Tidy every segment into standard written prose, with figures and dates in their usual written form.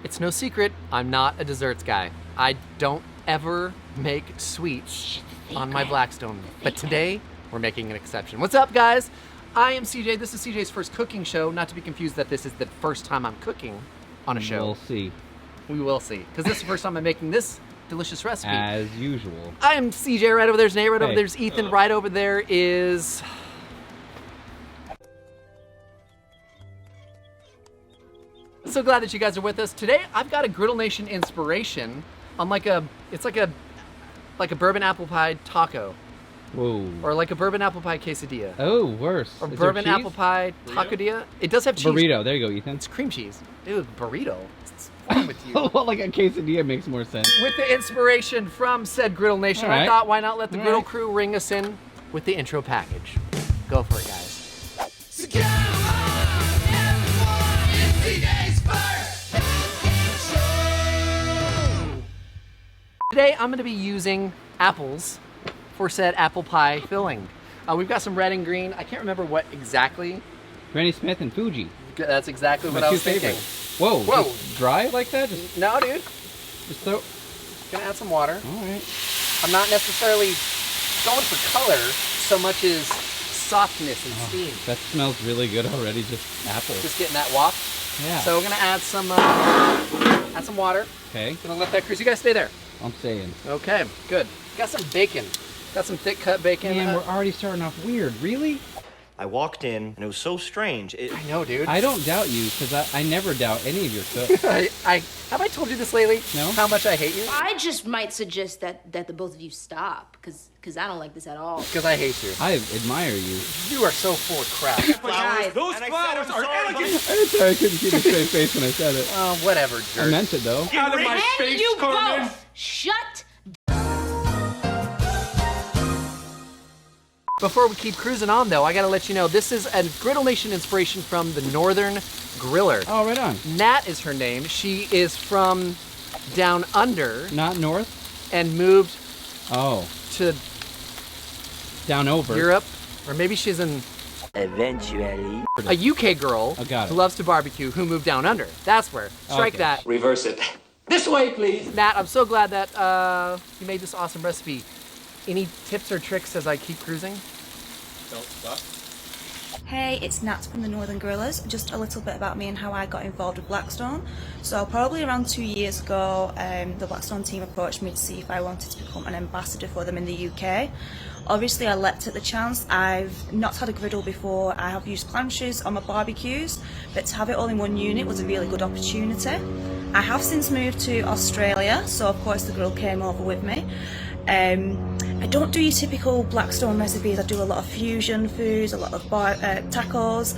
It's no secret, I'm not a desserts guy. I don't ever make sweets on my Blackstone, but today we're making an exception. What's up, guys? I am CJ. This is CJ's first cooking show, not to be confused that this is the first time I'm cooking on a show. We'll see. We will see, because this is the first time I'm making this delicious recipe. As usual. I am CJ. Right over there's Nate. Right over there's Ethan. Right over there is... So glad that you guys are with us. Today, I've got a Griddle Nation inspiration on it's like a bourbon apple pie taco. Whoa. Or like a bourbon apple pie quesadilla. Oh, worse. Or bourbon apple pie tacodilla. It does have cheese. Burrito. There you go, Ethan. It's cream cheese. Dude, burrito. What's wrong with you? Well, like a quesadilla makes more sense. With the inspiration from said Griddle Nation, I thought, why not let the Griddle crew ring us in with the intro package. Go for it, guys. So come on, everyone, it's today's first show. Today, I'm going to be using apples for said apple pie filling. We've got some red and green. I can't remember what exactly. Granny Smith and Fuji. That's exactly what I was thinking. Whoa. Whoa. Dry like that? No, dude. Just throw. Gonna add some water. All right. I'm not necessarily going for color so much as softness and steam. That smells really good already. Just apples. Just getting that waft. Yeah. So we're gonna add some water. Okay. Gonna let that cruise. You guys stay there. I'm saying. Okay. Good. Got some bacon. Got some thick cut bacon. Man, we're already starting off weird. Really? I walked in, and it was so strange. I know, dude. I don't doubt you, because I never doubt any of your cooks. Have I told you this lately? No. How much I hate you? I just might suggest that the both of you stop, because I don't like this at all. Because I hate you. I admire you. You are so full of crap. Guys, Those flowers are elegant! I'm sorry, I couldn't keep a straight face when I said it. Oh, whatever, jerk. I meant it, though. Out of my and face, you Carmen! both shut. Before we keep cruising on, though, I gotta let you know, this is a Griddle Nation inspiration from the Northern Griller. Oh, right on. Nat is her name. She is from down under. Not north? And moved to down over. Europe. Or maybe she's in... Eventually. A UK girl who loves to barbecue who moved down under. That's where. Strike that. Reverse it. This way, please. Nat, I'm so glad that you made this awesome recipe. Any tips or tricks as I keep cruising? Don't stop. Hey, it's Nat from the Northern Grillers. Just a little bit about me and how I got involved with Blackstone. So probably around 2 years ago, the Blackstone team approached me to see if I wanted to become an ambassador for them in the UK. Obviously I leapt at the chance. I've not had a griddle before. I have used planches on my barbecues, but to have it all in one unit was a really good opportunity. I have since moved to Australia, so of course the griddle came over with me. I don't do your typical Blackstone recipes. I do a lot of fusion foods, a lot of tacos,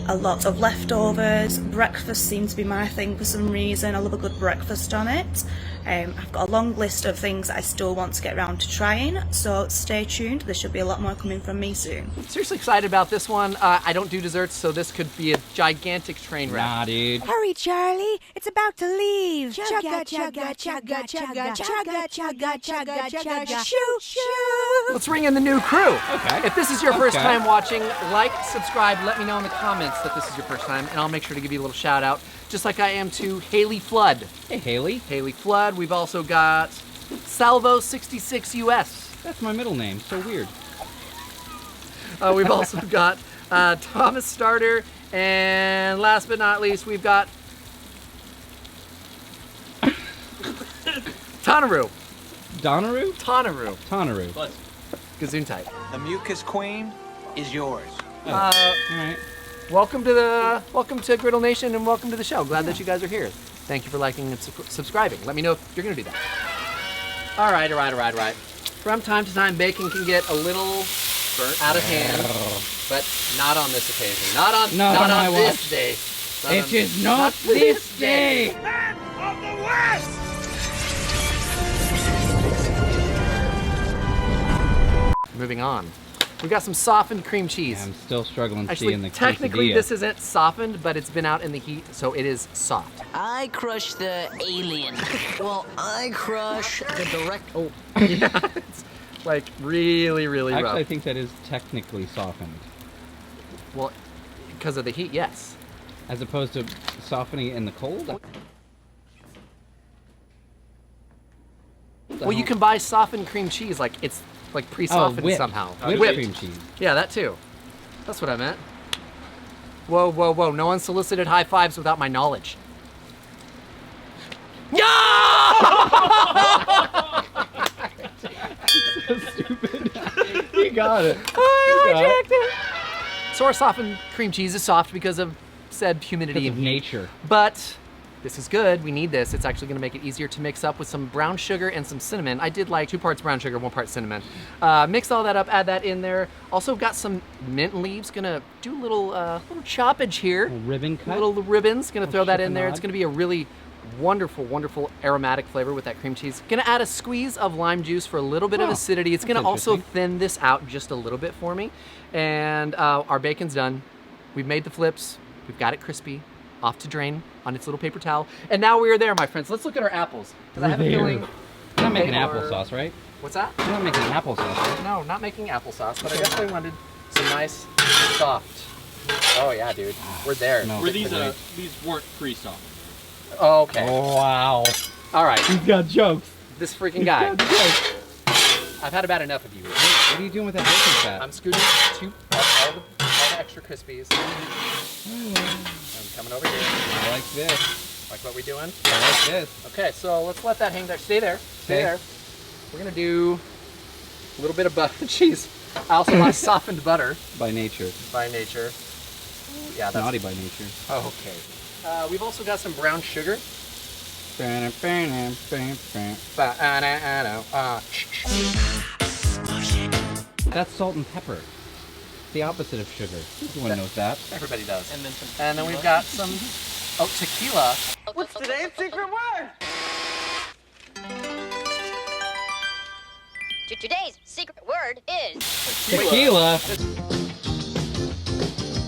a lot of leftovers. Breakfast seems to be my thing for some reason. I love a good breakfast on it. I've got a long list of things that I still want to get around to trying, so stay tuned. There should be a lot more coming from me soon. Seriously excited about this one. I don't do desserts, so this could be a gigantic train wreck. Nah, dude. Hurry, Charlie! It's about to leave! Chugga, chugga, chugga, chugga, chugga, chugga, chugga, chugga, shoo, shoo! Let's ring in the new crew. Okay. If this is your first time watching, like, subscribe, let me know in the comments that this is your first time, and I'll make sure to give you a little shout out, just like I am to Haley Flood. Hey, Haley. Haley Flood. We've also got Salvo66 US. That's my middle name. So weird. We've also got Thomas Starter, and last but not least, we've got Tonaru. Donaru? Tonaru. Tonaru. Gesundheit. The mucus queen is yours. All right. Welcome to Griddle Nation, and welcome to the show. Glad that you guys are here. Thank you for liking and subscribing. Let me know if you're gonna do that. All right. From time to time, bacon can get a little out of hand, but not on this occasion. Not on this day. It is not this day. Man of the West! Moving on. We've got some softened cream cheese. Yeah, I'm still struggling seeing Actually, the technically quesadilla. this isn't softened, but it's been out in the heat, so it is soft. I crush the alien. Well, I crush the direct. Oh, yeah, it's like really rough. Actually, I think that is technically softened. Well, because of the heat, yes. As opposed to softening it in the cold? Well, you can buy softened cream cheese, like it's like pre-softened whipped. somehow. Whipped cream cheese. Yeah, that too. That's what I meant. Whoa, whoa, whoa! No unsolicited high fives without my knowledge. Yeah! So stupid. You got it. I hijacked it. So our softened cream cheese is soft because of said humidity Because of and heat. nature. But this is good. We need this. It's actually going to make it easier to mix up with some brown sugar and some cinnamon. I did like 2 parts brown sugar, 1 part cinnamon. Mix all that up, add that in there. Also got some mint leaves. Gonna do a little choppage here. A ribbon cut. Little ribbons. Gonna throw that in there. chiffonade. It's gonna be a really wonderful, wonderful aromatic flavor with that cream cheese. Gonna add a squeeze of lime juice for a little bit of Oh, acidity. It's that's gonna also interesting. thin this out just a little bit for me. And our bacon's done. We've made the flips. We've got it crispy, off to drain on its little paper towel. And now we are there, my friends. Let's look at our apples. Because I have a feeling. You're not making they are- applesauce, right? What's that? You're not making applesauce, right? No, not making applesauce, but I definitely wanted some nice, soft. Oh yeah, dude. We're there. No. Were these weren't pre-soft? Oh, okay. Oh, wow. All right. He's got jokes. This freaking guy. I've had about enough of you. What are you doing with that bacon fat? I'm scooting all the extra crispies. I'm coming over here. I like this. Like what we doing? I like this. Okay, so let's let that hang there. Stay there. Stay Okay. there. We're gonna do a little bit of butter. Jeez. I also like softened butter By nature. by nature. Yeah, that's Naughty by nature. Oh, okay. We've also got some brown sugar. That's salt and pepper. The opposite of sugar. Everyone knows that. Everybody does. And then we've got some tequila. What's today's secret word? Today's secret word is Tequila.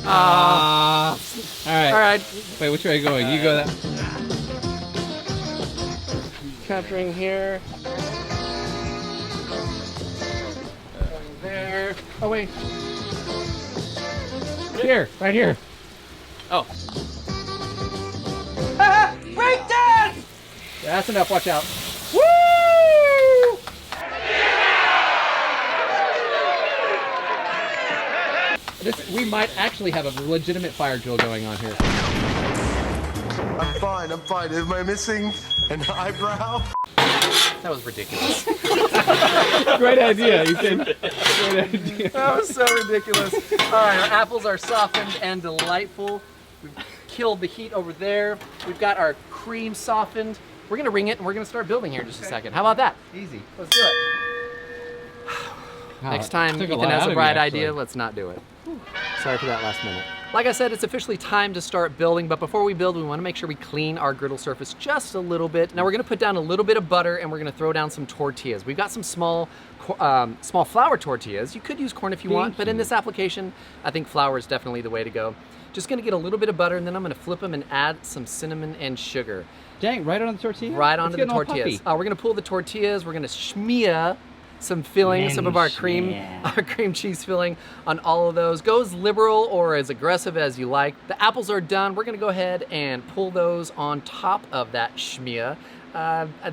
All right. All right. Wait, which way are you going? You go that. Capturing here. Going there. Oh wait. Here, right here. Oh. Yeah, that's enough. Watch out. Woo! We might actually have a legitimate fire drill going on here. I'm fine. Am I missing an eyebrow? That was ridiculous. Great idea, Ethan. Great idea. That was so ridiculous. All right, our apples are softened and delightful. We've killed the heat over there. We've got our cream softened. We're gonna ring it and we're gonna start building here in just a second. How about that? Easy. Let's do it. Next time Took a Ethan lot has out a of bright me, idea, actually. let's not do it. Sorry for that last minute. Like I said, it's officially time to start building, but before we build, we want to make sure we clean our griddle surface just a little bit. Now we're going to put down a little bit of butter and we're going to throw down some tortillas. We've got some small flour tortillas. You could use corn if you want, but in this application, I think flour is definitely the way to go. Just going to get a little bit of butter and then I'm going to flip them and add some cinnamon and sugar. Dang, right on the tortilla? Right It's onto the getting all tortillas. puffy. We're gonna pull the tortillas. We're gonna smear some filling, some of our cream cheese filling on all of those. Go as liberal or as aggressive as you like. The apples are done. We're gonna go ahead and pull those on top of that schmear.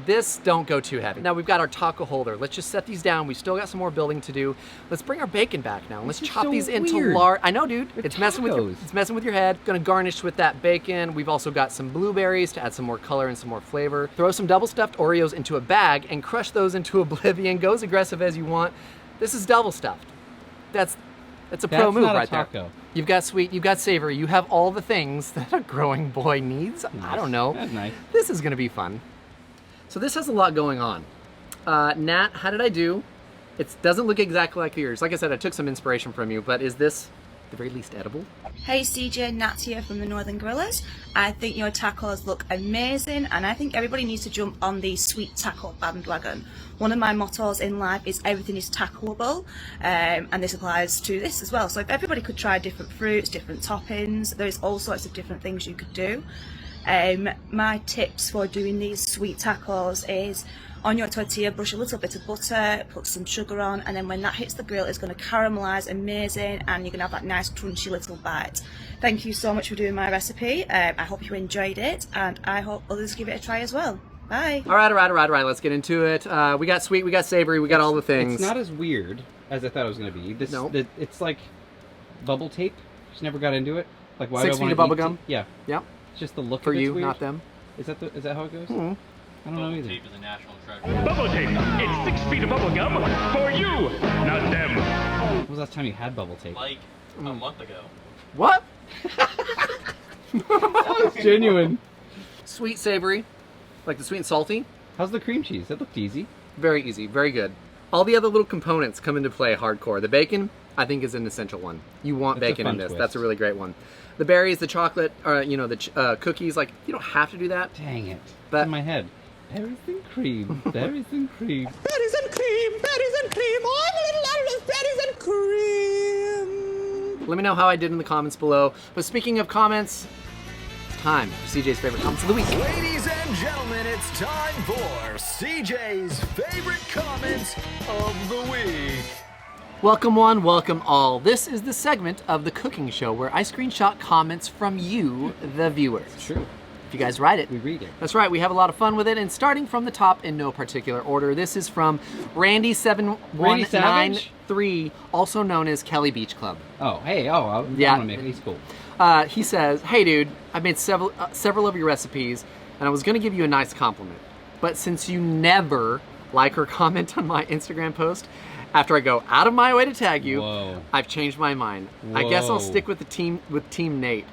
This, don't go too heavy. Now we've got our taco holder. Let's just set these down. We've still got some more building to do. Let's bring our bacon back now. Let's This is chop so these into weird. large. I know, dude. They're It's messing with tacos. your head. Gonna garnish with that bacon. We've also got some blueberries to add some more color and some more flavor. Throw some double stuffed Oreos into a bag and crush those into oblivion. Go as aggressive as you want. This is double stuffed. That's a pro That's move not a right there. taco. You've got sweet, you've got savory. You have all the things that a growing boy needs. I don't know. That's nice. This is gonna be fun. So this has a lot going on. Nat, how did I do? It doesn't look exactly like yours. Like I said, I took some inspiration from you, but is this at the very least edible? Hey CJ, Nat here from the Northern Grillers. I think your tacos look amazing and I think everybody needs to jump on the sweet taco bandwagon. One of my mottos in life is everything is tacoable, and this applies to this as well. So if everybody could try different fruits, different toppings, there's all sorts of different things you could do. My tips for doing these sweet tacos is on your tortilla, brush a little bit of butter, put some sugar on, and then when that hits the grill, it's going to caramelize amazing and you're going to have that nice crunchy little bite. Thank you so much for doing my recipe. I hope you enjoyed it and I hope others give it a try as well. Bye. All right. Let's get into it. We got sweet, we got savory, we got all the things. It's not as weird as I thought it was going to be. Nope. It's like bubble tape. Just never got into it. Like, why 6 do I feet want of bubble gum? Yeah. Yep. It's just the look For of it's you, weird. not them. Is that how it goes? Mm-hmm. I don't know either. Tape is a national treasure. Bubble tape. It's 6 feet of bubble gum for you, not them. When was the last time you had bubble tape? Like a month ago. What? It's genuine. Sweet, savory, like the sweet and salty. How's the cream cheese? That looked easy. Very easy, very good. All the other little components come into play hardcore. The bacon, I think, is an essential one. You want That's a bacon in fun this. twist. That's a really great one. The berries, the chocolate, the cookies, like, you don't have to do that. Dang it. But- It's in my head. Berries and cream. Berries and cream. Berries and cream, all the little animals, berries and cream. Let me know how I did in the comments below. But speaking of comments, it's time for CJ's favorite comments of the week. Ladies and gentlemen, it's time for CJ's favorite comments of the week. Welcome one, welcome all. This is the segment of the cooking show where I screenshot comments from you, the viewers. It's true. If you guys write it, We read it. that's right, we have a lot of fun with it. And starting from the top in no particular order, this is from Randy7193, also known as Kelly Beach Club. Oh, hey, I Yeah. want to make it. He's cool. He says, "Hey dude, I made several of your recipes, and I was gonna give you a nice compliment. But since you never like or comment on my Instagram post, after I go out of my way to tag you, Whoa. I've changed my mind. I guess I'll Whoa. stick with Team Nate.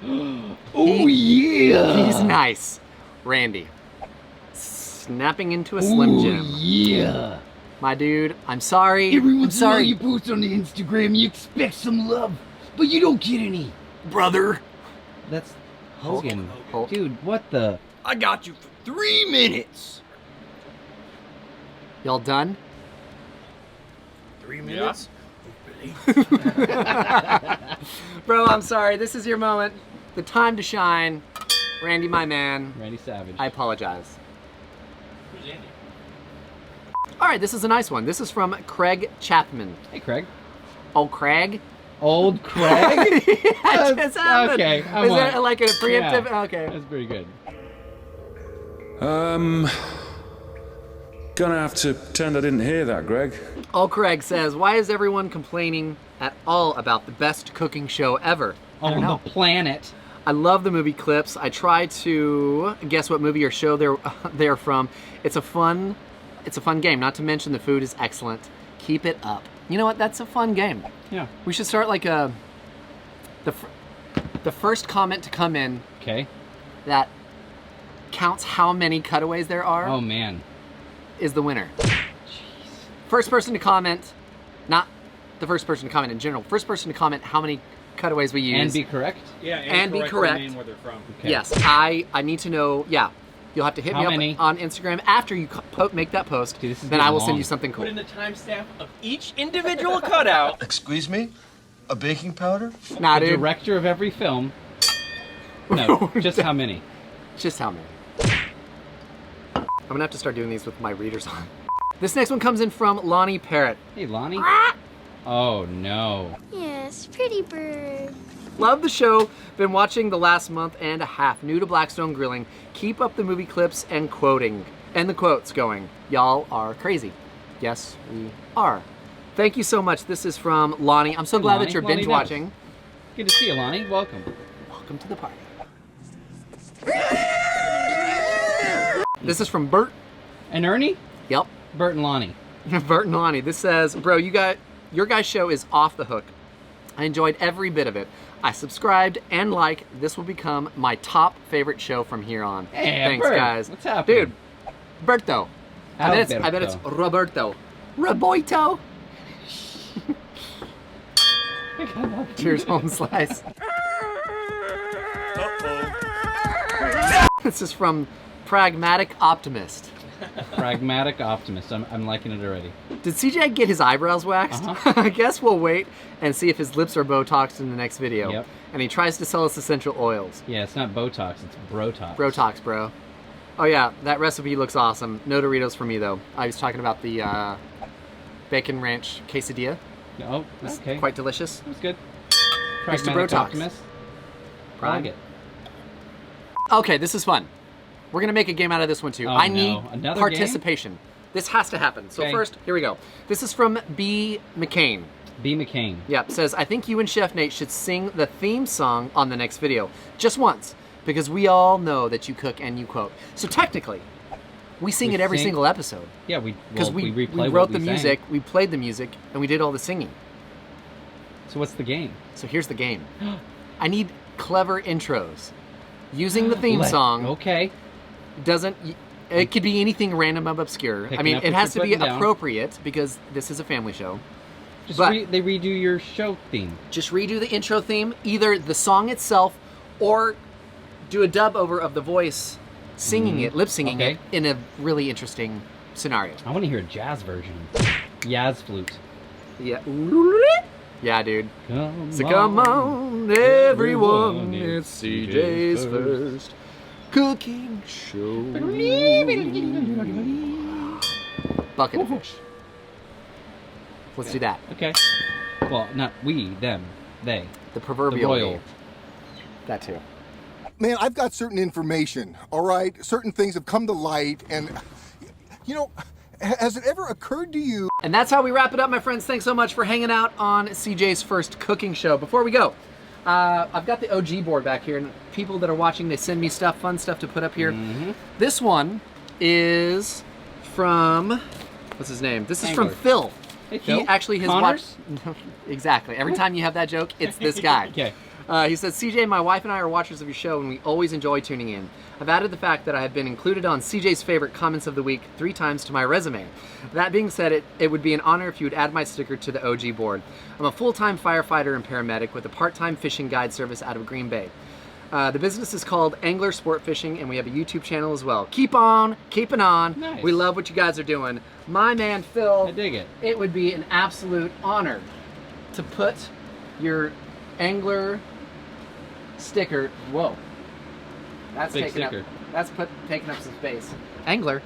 Oh, yeah. He's nice. Randy. Snapping into a Slim Jim. Yeah. My dude, I'm sorry. Every I'm once in a while sorry. you post on the Instagram, you expect some love, but you don't get any. Brother. That's Hogan. Hulk. Dude, what the? I got you for 3 minutes. Y'all done? 3 minutes? Bro, I'm sorry. This is your moment. The time to shine. Randy, my man. Randy Savage. I apologize. Who's Andy? All right, this is a nice one. This is from Craig Chapman. Hey, Craig. Oh, Craig? Old Craig? Yeah, it just happened. Okay, I'm Is on. that like a preemptive? Yeah, Okay. That's pretty good. Gonna have to pretend I didn't hear that, Greg. Oh, Craig says, why is everyone complaining at all about the best cooking show ever? I don't On know. the planet. I love the movie clips. I try to guess what movie or show they're from. It's a fun game. Not to mention the food is excellent. Keep it up. You know what? That's a fun game. Yeah. We should start like the first comment to come in Okay. that counts how many cutaways there are Oh, man. is the winner. Jeez. First person to comment, not the first person to comment in general. First person to comment how many cutaways we use. And be correct? Yeah, And be correct correct. the name where they're from. Okay. Yes, I need to know. Yeah, you'll have to hit How me many? up on Instagram after you make that post. Dude, this is then I will getting send you long. something cool. Put in the timestamp of each individual cutout. Excuse me? A baking powder? Nah, The dude. director of every film. No, just how many? Just how many? I'm gonna have to start doing these with my readers on. This next one comes in from Lonnie Parrott. Hey, Lonnie. Oh, no. Yes, pretty bird. Love the show. Been watching the last month and a half. New to Blackstone Grilling. Keep up the movie clips and quoting. And the quotes going. Y'all are crazy. Yes, we are. Thank you so much. This is from Lonnie. I'm so glad Lonnie. that you're Lonnie binge knows. watching. Good to see you, Lonnie. Welcome. Welcome to the party. This is from Bert. And Ernie? Yep. Bert and Lonnie. Bert and Lonnie. This says, bro, your guys' show is off the hook. I enjoyed every bit of it. I subscribed and this will become my top favorite show from here on. Hey, Thanks, Bert. guys. What's happening? Dude, Berto. I bet it's Roberto. Roberto. Cheers, home slice. This is from Pragmatic Optimist. Pragmatic optimist. I'm liking it already. Did CJ get his eyebrows waxed? I guess we'll wait and see if his lips are Botoxed in the next video. Yep. And he tries to sell us essential oils. Yeah, it's not Botox, it's Brotox. Brotox, bro. Oh yeah, that recipe looks awesome. No Doritos for me though. I was talking about the bacon ranch quesadilla. Oh, It's okay. quite delicious. That was good. Mr. Pragmatic Brotox. optimist. I like it. Okay, this is fun. We're gonna make a game out of this one too. Oh, I no. need Another participation. This has to happen. So Okay. first, here we go. This is from B. McCain. B. McCain. Yep, says, I think you and Chef Nate should sing the theme song on the next video. Just once, because we all know that you cook and you quote. So technically, we sing it every single episode. Yeah, we replay replay wrote what the we music, sang. we played the music, and we did all the singing. So what's the game? So here's the game. I need clever intros. Using the theme song. Okay. Doesn't... It could be anything random and obscure. Picking I mean, up it what has to you're be putting down. appropriate because this is a family show. Just But- they redo your show theme. Just redo the intro theme, either the song itself or do a dub over of the voice singing it, lip singing it in a really interesting scenario. I want to hear a jazz version. Yaz flute. Yeah. Yeah, dude. So Come come on, everyone, it's CJ's first cooking show. Bucket of fish. Let's do that. Okay. Well, not we, them, they. The proverbial The royal. we. That too. Man, I've got certain information, all right? Certain things have come to light, and, you know, has it ever occurred to you? And that's how we wrap it up, my friends. Thanks so much for hanging out on CJ's first cooking show. Before we go, I've got the OG board back here, and people that are watching, they send me stuff, fun stuff to put up here. This one is from, what's his name? This is from Angler. Phil. Hey, He Phil. actually has Connors? watched... Exactly. Every time you have that joke, it's this guy. Okay. He says, CJ, my wife and I are watchers of your show, and we always enjoy tuning in. I've added the fact that I have been included on CJ's favorite comments of the week 3 times to my resume. That being said, it would be an honor if you would add my sticker to the OG board. I'm a full-time firefighter and paramedic with a part-time fishing guide service out of Green Bay. The business is called Angler Sport Fishing, and we have a YouTube channel as well. Keep on, keeping on. Nice. We love what you guys are doing. My man, Phil. I dig it. It would be an absolute honor to put your angler sticker. Whoa, that's Big taking sticker. up. That's taking up some space. Angler.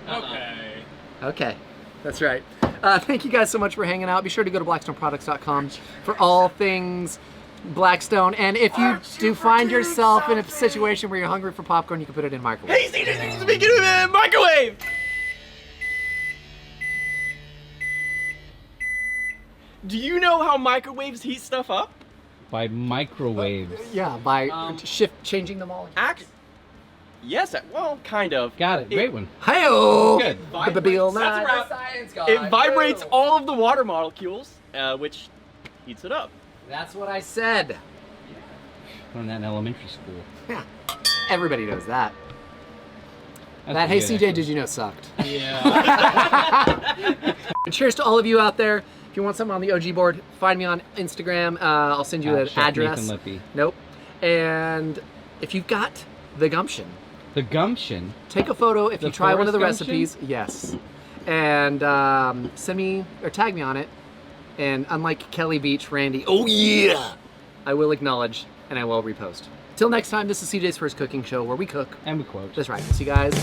Okay. Okay, that's right. Thank you guys so much for hanging out. Be sure to go to blackstoneproducts.com for all things Blackstone. And if you do find yourself in a situation where you're hungry for popcorn, you can put it in microwave. Hey, speaking of microwave! Do you know how microwaves heat stuff up? By microwaves. Yeah, by changing them all. Yes, well, kind of. Got it. Great one. Hey-oh! Good. That's right. It vibrates all of the water molecules, which heats it up. That's what I said. Learned that in elementary school. Yeah, everybody knows that. That's That Hey pretty CJ, good, did you know sucked. Yeah. And cheers to all of you out there. If you want something on the OG board, find me on Instagram. I'll send you an Chef address. Nathan Lippy. Nope. And if you've got the gumption, take a photo if The you try one of the forest gumption? recipes. Yes. And send me or tag me on it. And unlike Kelly Beach, Randy, oh yeah, I will acknowledge and I will repost. Till next time, this is CJ's first cooking show where we cook. And we quote. That's right. See you guys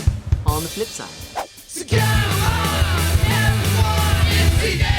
on the flip side. So come on, everyone, it's CJ.